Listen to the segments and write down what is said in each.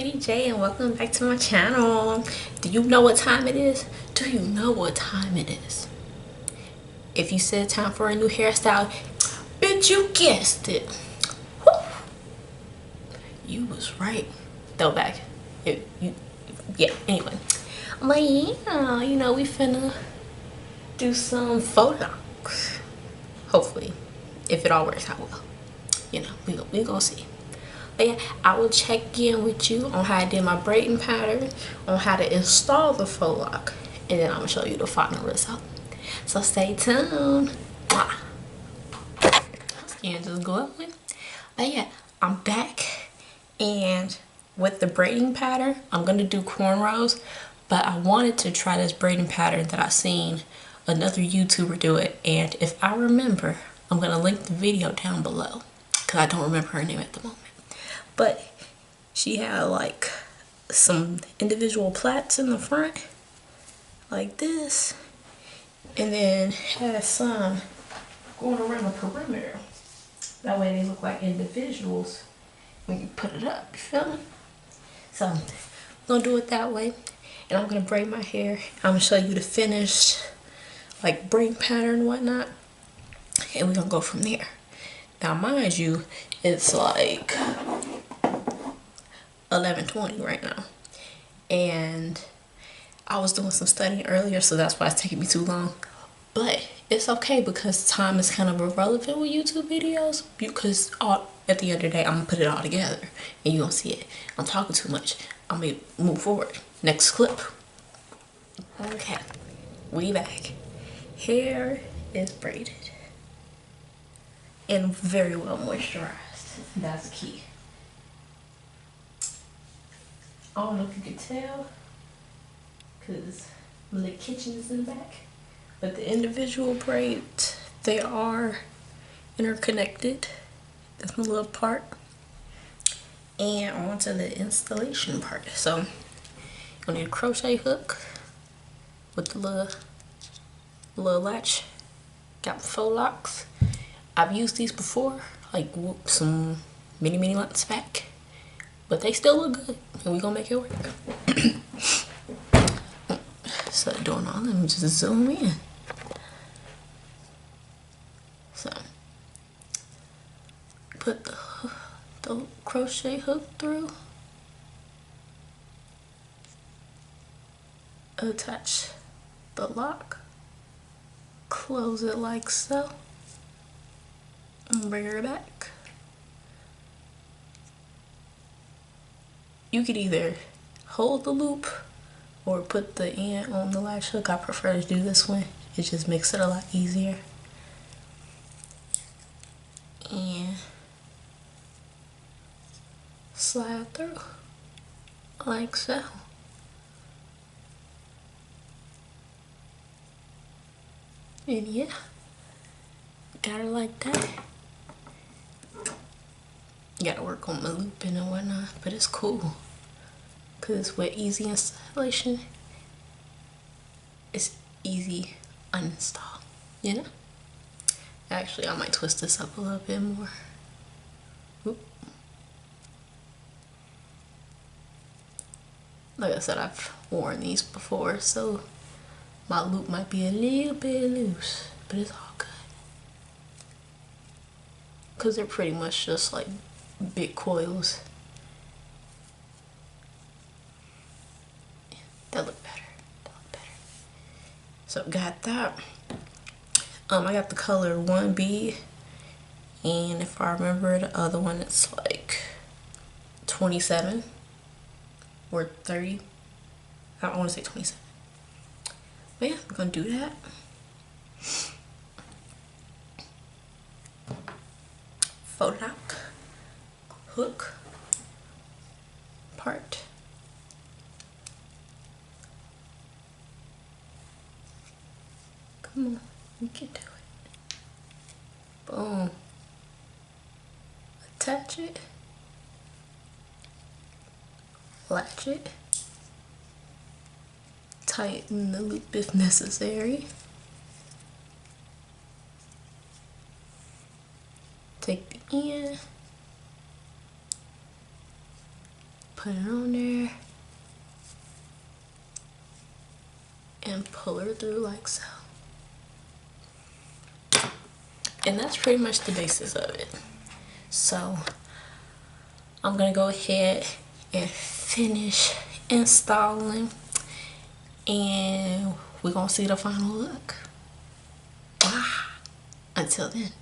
Lady J and welcome back to my channel. Do you know what time it is? Do you know what time it is? If you said time for a new hairstyle, bitch, you guessed it. Woo. You was right. Throw back. Yeah, anyway. But yeah, you know, we finna do some faux locs. Hopefully, if it all works out well. You know, we gonna see. But yeah, I will check in with you on how I did my braiding pattern, on how to install the faux loc, and then I'm gonna show you the final result. So stay tuned. Wow. Skin just glowing. But yeah, I'm back, and with the braiding pattern, I'm gonna do cornrows, but I wanted to try this braiding pattern that I seen another YouTuber do it, and if I remember, I'm gonna link the video down below because I don't remember her name at the moment. But she had like some individual plaits in the front like this, and then had some going around the perimeter. That way they look like individuals when you put it up, you feel me? So I'm gonna do it that way, and I'm gonna braid my hair. I'm gonna show you the finished like braid pattern and whatnot, and we're gonna go from there. Now mind you, it's like 11:20 right now, and I was doing some studying earlier, so that's why it's taking me too long. But it's okay because time is kind of irrelevant with YouTube videos, because at the end of the day I'm gonna put it all together and you're gonna see it. I'm talking too much. I'm gonna move forward. Next clip. Okay, we back. Hair is braided and very well moisturized. That's key. I don't know if you can tell because the kitchen is in the back, but the individual braids, they are interconnected. That's my little part. And on to the installation part. So you're gonna need a crochet hook with the little latch. Got Faux Locs. I've used these before, like some many months back, but they still look good, and we're gonna make it work. So doing all, let me just zoom in. So put the crochet hook through, attach the lock, close it like so, and bring her back. You could either hold the loop or put the end on the latch hook. I prefer to do this one. It just makes it a lot easier. And slide through like so. And yeah, got her like that. Gotta work on my looping and whatnot, but it's cool because with easy installation, it's easy uninstall, you know? Actually, I might twist this up a little bit more. Oop. Like I said, I've worn these before, so my loop might be a little bit loose, but it's all good. Because they're pretty much just like big coils. Yeah, that look better. That look better. So got that. I got the color 1B, and if I remember the other one, it's like 27 or 30. I want to say 27. But yeah, I'm gonna do that. Faux loc hook part. Come on, we can do it. Boom. Attach it. Latch it. Tighten the loop if necessary. Take the end. Put it on there and pull her through like so. And that's pretty much the basis of it. So I'm gonna go ahead and finish installing, and we're gonna see the final look. Until then.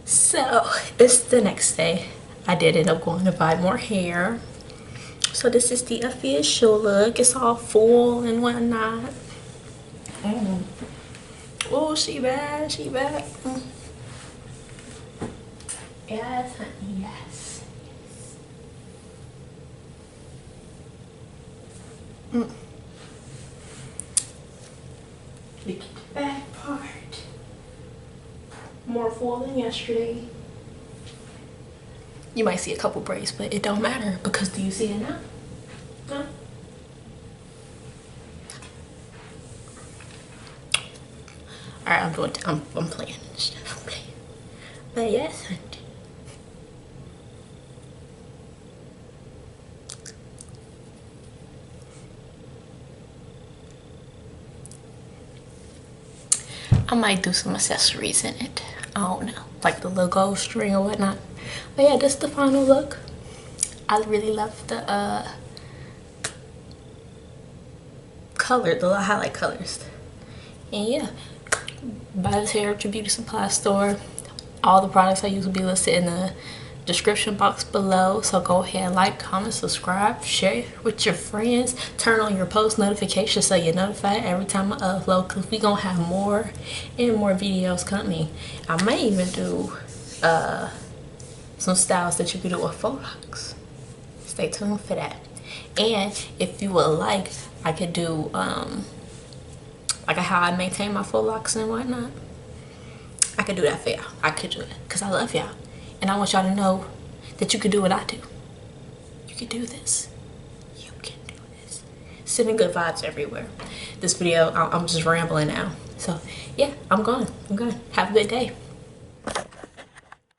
So it's the next day. I did end up going to buy more hair. So this is the official look. It's all full and whatnot. Oh, she bad, she bad. Yes, honey, yes. Look at the back part. More full than yesterday. You might see a couple braids, but it don't matter because do you see it now? Huh? Alright, I'm playing. I'm playing. But yes, honey. I might do some accessories in it. I don't know, like the little gold string or whatnot. But yeah, this is the final look. I really love the color, the highlight colors. And yeah, buy this hair at your beauty supply store. All the products I use will be listed in the description box below. So go ahead, like, comment, subscribe, share it with your friends, turn on your post notifications so you're notified every time I upload, because we gonna have more and more videos coming. I may even do some styles that you can do with faux locks. Stay tuned for that. And if you would like, I could do like how I maintain my faux locks and whatnot. I could do that for y'all. I could do it because I love y'all. And I want y'all to know that you can do what I do. You can do this. You can do this. Sending good vibes everywhere. This video, I'm just rambling now. So yeah, I'm gone. Have a good day.